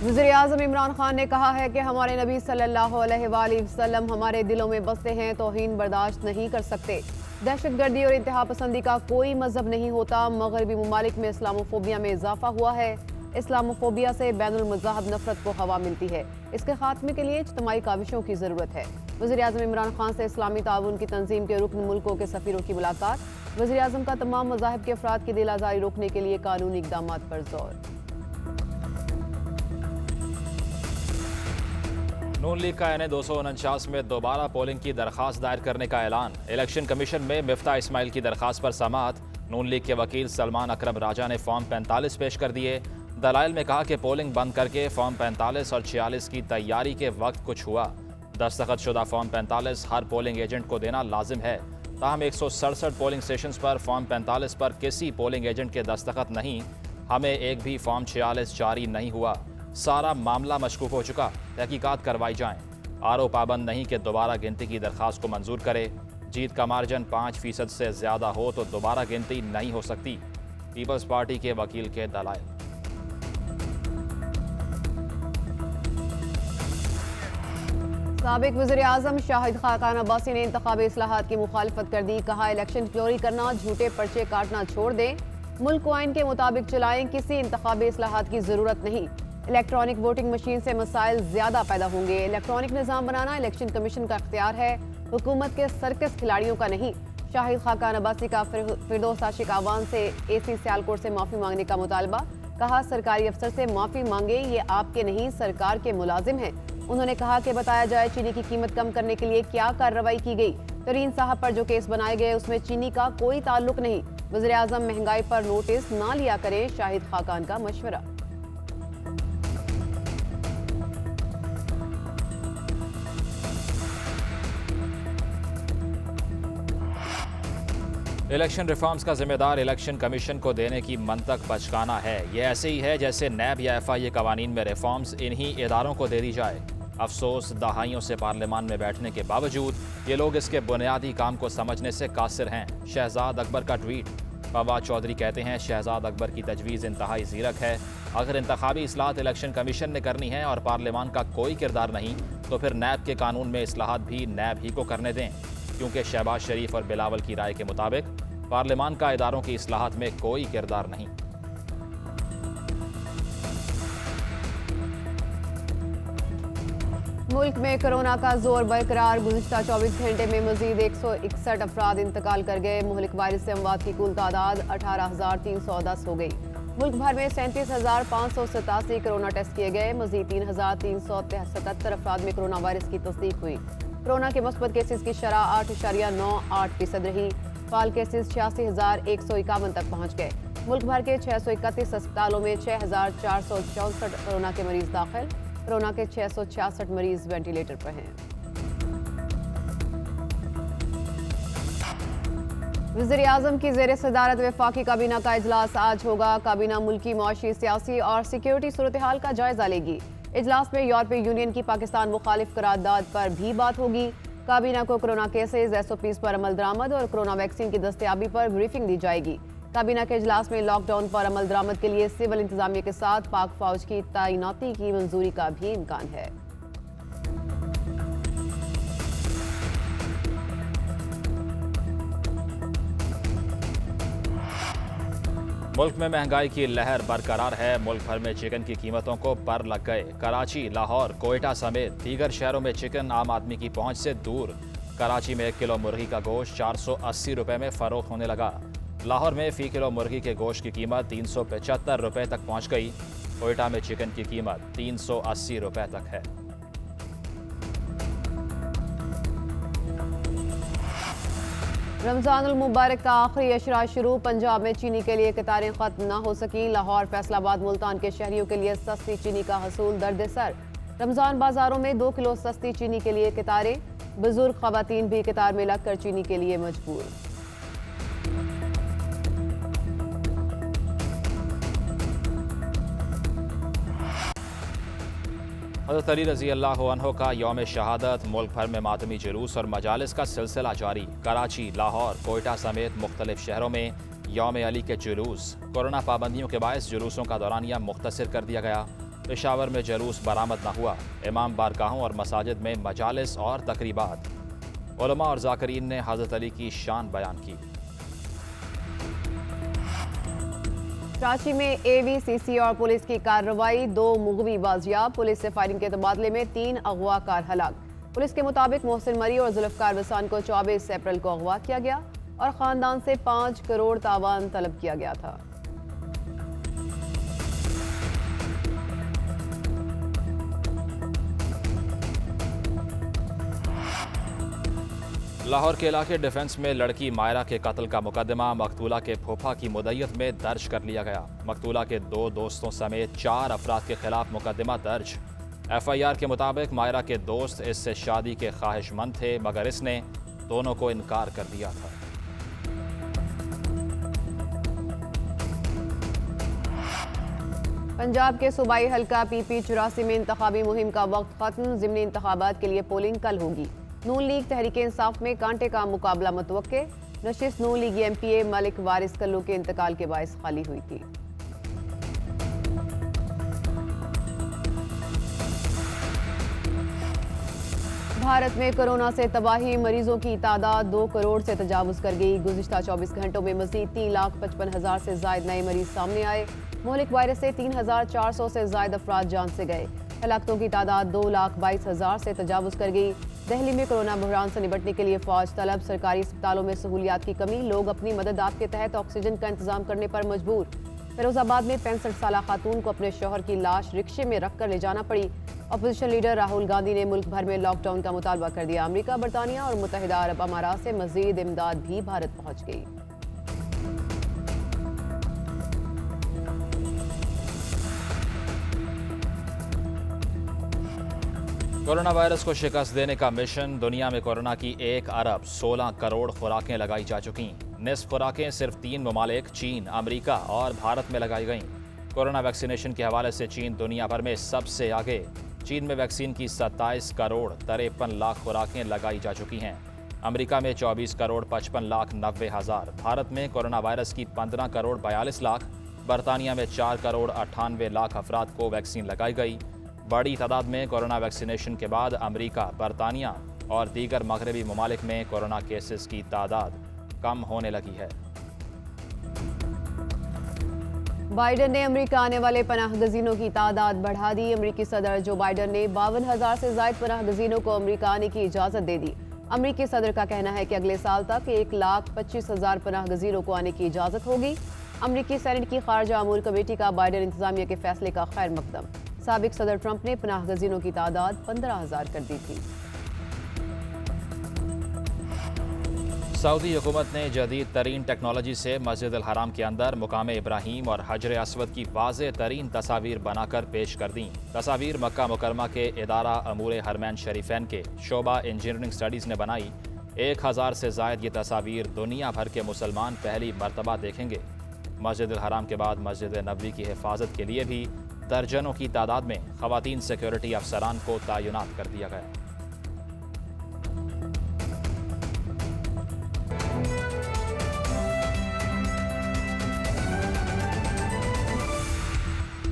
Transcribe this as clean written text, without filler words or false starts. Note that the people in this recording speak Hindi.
वज़ीर-ए-आज़म इमरान खान ने कहा है कि हमारे नबी सल्लल्लाहु अलैहि वसल्लम हमारे दिलों में बसते हैं, तौहीन बर्दाश्त नहीं कर सकते। दहशतगर्दी और इंतहा पसंदी का कोई मजहब नहीं होता। मगरबी ममालिक में इस्लामोफोबिया में इजाफा हुआ है। इस्लामोफोबिया से बैनुल मज़ाहब नफरत को हवा मिलती है। इसके खात्मे के लिए इज्तिमाई काविशों की ज़रूरत है। वज़ीर-ए-आज़म इमरान खान से इस्लामी ताउन की तंजीम के रुकन मुल्कों के सफ़ीरों की मुलाकात। वज़ीर-ए-आज़म का तमाम मज़ाहिब के अफराद की दिल आज़ारी रोकने के लिए कानूनी इक़दाम पर जोर। नून लीग का एन 249 में दोबारा पोलिंग की दरख्वास्त दायर करने का ऐलान। इलेक्शन कमीशन में मिफ्ता इस्माइल की दरख्वास्त पर समाअत। नून लीग के वकील सलमान अकरम राजा ने फॉर्म 45 पेश कर दिए। दलाइल में कहा कि पोलिंग बंद करके फॉर्म 45 और 46 की तैयारी के वक्त कुछ हुआ। दस्तखत शुदा फॉर्म 45 हर पोलिंग एजेंट को देना लाजिम है। ताहम 167 पोलिंग स्टेशन पर फॉर्म 45 पर किसी पोलिंग एजेंट के दस्तखत नहीं। हमें एक भी फॉर्म 46 जारी नहीं हुआ। सारा मामला मशकूक हो चुका, तहकीकात करवाई जाएं। आरओ पाबंद नहीं कि दोबारा गिनती की दरख्वास्त को मंजूर करे। जीत का मार्जिन 5% से ज़्यादा हो तो दोबारा गिनती नहीं हो सकती। पीपल्स पार्टी के वकील के दलाइल। साबिक वज़ीर-ए-आज़म शाहिद खाकान अब्बासी ने इंतखाबी इस्लाहात की मुखालिफत कर दी। कहा, इलेक्शन चोरी करना, झूठे पर्चे काटना छोड़ दें, मुल्क को आइन के मुताबिक चलाएं। किसी इंतखाबी इस्लाहात की ज़रूरत नहीं। इलेक्ट्रॉनिक वोटिंग मशीन से मसाइल ज़्यादा पैदा होंगे। इलेक्ट्रॉनिक निज़ाम बनाना इलेक्शन कमीशन का इख्तियार है, हुकूमत के सर्कस खिलाड़ियों का नहीं। शाहिद खाकान अब्बासी का फिरदौस आशिक आवाम से AC सियालकोट से माफ़ी मांगने का मुतालबा। कहा, सरकारी अफसर से माफ़ी मांगे, ये आपके नहीं सरकार के मुलाजिम हैं। उन्होंने कहा कि बताया जाए चीनी की कीमत कम करने के लिए क्या कार्रवाई की गई। तरीन साहब पर जो केस बनाए गए उसमें चीनी का कोई ताल्लुक नहीं। वज़ीर-ए-आज़म महंगाई पर नोटिस ना लिया करें, शाहिद खाकान का मशवरा। इलेक्शन रिफॉर्म्स का जिम्मेदार इलेक्शन कमीशन को देने की मंतक बचकाना है। ये ऐसे ही है जैसे नैब या FIA कवानीन में रिफॉर्म्स इन्हीं इदारों को दे दी जाए। अफसोस, दहाइयों से पार्लियामान में बैठने के बावजूद ये लोग इसके बुनियादी काम को समझने से कासिर हैं। शहजाद अकबर का ट्वीट। फवाद चौधरी कहते हैं, शहजाद अकबर की तजवीज़ इंतहाई ज़ीरक है। अगर इंतखाबी इस्लाहात इलेक्शन कमीशन ने करनी है और पार्लियामान का कोई किरदार नहीं तो फिर नैब के कानून में इस्लाहात भी नैब ही को करने दें, क्योंकि शहबाज शरीफ और बिलावल की राय के मुताबिक पार्लियामान का इदारों की इस्लाहात में कोई किरदार नहीं। मुल्क में कोरोना का जोर बरकरार। गुज़िश्ता 24 घंटे में मजीद 161 अफराद इंतकाल कर गए। मुहलिक वायरस से अमवात की कुल तादाद 18,310 हो गई। मुल्क भर में 37,587 कोरोना टेस्ट किए गए। मजीद 3,377 अफराद में कोरोना वायरस की तस्दीक हुई। कोरोना के मुस्बत केसेस की शरह 8.98% रही। फाल केसेस 86,151 तक पहुँच गए। मुल्क भर के 631 अस्पतालों में 6,464 कोरोना के मरीज दाखिल। कोरोना के 666 मरीज वेंटिलेटर पर हैं। वज़ीर-ए-आज़म की ज़ेर सदारत वफाकी काबीना का इजलास आज होगा। काबीना मुल्की माशी, सियासी और सिक्योरिटी सूरत हाल का जायजा लेगी। इजलास में यूरोपीय यूनियन की पाकिस्तान मुखालिफ करारदाद पर भी बात होगी। काबीना को कोरोना केसेज, SOPs पर अमल दरामद और कोरोना वैक्सीन की दस्तयाबी पर ब्रीफिंग दी जाएगी। काबीना के इजलास में लॉकडाउन पर अमल दरामद के लिए सिविल इंतजामिया के साथ पाक फौज की तैनाती की मंजूरी का भी इम्कान है। मुल्क में महंगाई की लहर बरकरार है। मुल्क भर में चिकन की कीमतों को पर लग गए। कराची, लाहौर, कोयटा समेत दीगर शहरों में चिकन आम आदमी की पहुंच से दूर। कराची में 1 किलो मुर्गी का गोश्त 480 रुपये में फरोख्त होने लगा। लाहौर में फ़ी किलो मुर्गी के गोश्त की कीमत 375 रुपये तक पहुँच गई। कोयटा में चिकन की कीमत 380 रुपये तक है। रमज़ानुल मुबारक का आखिरी अशरा शुरू। पंजाब में चीनी के लिए कतारें खत्म न हो सकी। लाहौर, फैसलाबाद, मुल्तान के शहरियों के लिए सस्ती चीनी का हसूल दर्द सर। रमज़ान बाजारों में 2 किलो सस्ती चीनी के लिए कतारें। बुजुर्ग ख़वातीन भी कतार में लगकर चीनी के लिए मजबूर। हज़रत अली रज़ी अल्लाह अन्हो का यौम शहादत। मुल्क भर में मातमी जुलूस और मजालिस का सिलसिला जारी। कराची, लाहौर, कोयटा समेत मुख्तलिफ शहरों में यौम अली के जुलूस। कोरोना पाबंदियों के बायस जुलूसों का दौरानिया मुख्तसर कर दिया गया। पेशावर में जलूस बरामद न हुआ। इमाम बारगाहों और मसाजिद में मजालिस और तकरीबात। उलमा और ज़ाकिरीन ने हज़रत अली की शान बयान की। कराची में AVCC और पुलिस की कार्रवाई, 2 मुग़वी बाजियाब। पुलिस से फायरिंग के तबादले में 3 अगवाकार हलाक। पुलिस के मुताबिक मोहसिन मरी और जुल्फ़कार वसान को 24 अप्रैल को अगवा किया गया और ख़ानदान से 5 करोड़ तावान तलब किया गया था। लाहौर के इलाके डिफेंस में लड़की मायरा के कत्ल का मुकदमा मकतूला के फूफा की मुद्दत में दर्ज कर लिया गया। मकतूला के 2 दोस्तों समेत 4 अफराद के खिलाफ मुकदमा दर्ज। FIR के मुताबिक मायरा के दोस्त इससे शादी के ख्वाहिशमंद थे, मगर इसने दोनों को इनकार कर दिया था। पंजाब के सूबाई हल्का PP 84 में इंतखाबी मुहिम का वक्त खत्म। ज़िमनी इंतखाबात के लिए पोलिंग कल होगी। नून लीग तहरीक इंसाफ में कांटे का मुकाबला मुतवक्के। नशिस्त नून लीगी MPA मलिक वारिस कल्लू के इंतकाल के बायस खाली हुई थी। भारत में कोरोना से तबाही, मरीजों की तादाद 2 करोड़ से तजावुज कर गई। गुज़िश्ता 24 घंटों में मज़ीद 3,55,000 से ज़ायद नए मरीज सामने आए। मोहलिक वायरस से 3,400 से ज़ायद अफराद जान से गए। हलाकतों की तादाद 2,22,000 से तजावुज कर गई। दिल्ली में कोरोना बहरान से निपटने के लिए फौज तलब। सरकारी अस्पतालों में सहूलियात की कमी, लोग अपनी मदद आप के तहत ऑक्सीजन का इंतजाम करने पर मजबूर। फिरोजाबाद में 65 साला खातून को अपने शौहर की लाश रिक्शे में रखकर ले जाना पड़ी। अपोजिशन लीडर राहुल गांधी ने मुल्क भर में लॉकडाउन का मुतालबा कर दिया। अमेरिका, बरतानिया और मुत्तहिदा अरब अमारात से मजीद इमदाद भी भारत पहुंच गई। कोरोना वायरस को शिकस्त देने का मिशन। दुनिया में कोरोना की 1 अरब 16 करोड़ खुराकें लगाई जा चुकी। निस्फ खुराकें सिर्फ 3 ममालिक चीन, अमेरिका और भारत में लगाई गईं। कोरोना वैक्सीनेशन के हवाले से चीन दुनिया भर में सबसे आगे। चीन में वैक्सीन की 27 करोड़ 53 लाख खुराकें लगाई जा चुकी हैं। अमेरिका में 24 करोड़ 55 लाख 90 हज़ार। भारत में कोरोना वायरस की 15 करोड़ 42 लाख। बरतानिया में 4 करोड़ 98 लाख अफराद को वैक्सीन लगाई गई। बड़ी तादाद में कोरोना वैक्सीनेशन के बाद अमेरिका, बरतानिया और दीगर मगरबी ममालिक में कोरोना केसेस की तादाद कम होने लगी है। बाइडन ने अमेरिका आने वाले पनाह गजीनों की तादाद बढ़ा दी। अमेरिकी सदर जो बाइडन ने 52,000 से ज़ायद पनाह गजीनों को अमेरिका आने की इजाज़त दे दी। अमेरिकी सदर का कहना है कि अगले साल तक 1,25,000 पनाह गजीनों को आने की इजाज़त होगी। अमेरिकी सेनेट की खारजा अमूर कमेटी का बाइडन इंतजामिया के फैसले का खैर मकदम। साबिक सदर ट्रंप ने पनाह गजीनों की तादाद 15,000 कर दी थी। सऊदी हुकूमत ने जदीद तरीन टेक्नोलॉजी से मस्जिद अल हराम के अंदर मुकाम इब्राहीम और हजर अस्वद की वाज़ेह तरीन तस्वीर बनाकर पेश कर दी। तस्वीर मक्का मुकरमा के इदारा अमूर हरमैन शरीफैन के शोबा इंजीनियरिंग स्टडीज़ ने बनाई। 1,000 से ज़ायद ये तस्वीर दुनिया भर के मुसलमान पहली मरतबा देखेंगे। मस्जिद अल हराम के बाद मस्जिद नबवी की हिफाजत के लिए भी दर्जनों की तादाद में ख़वातीन सिक्योरिटी अफसरान को तैनात कर दिया गया।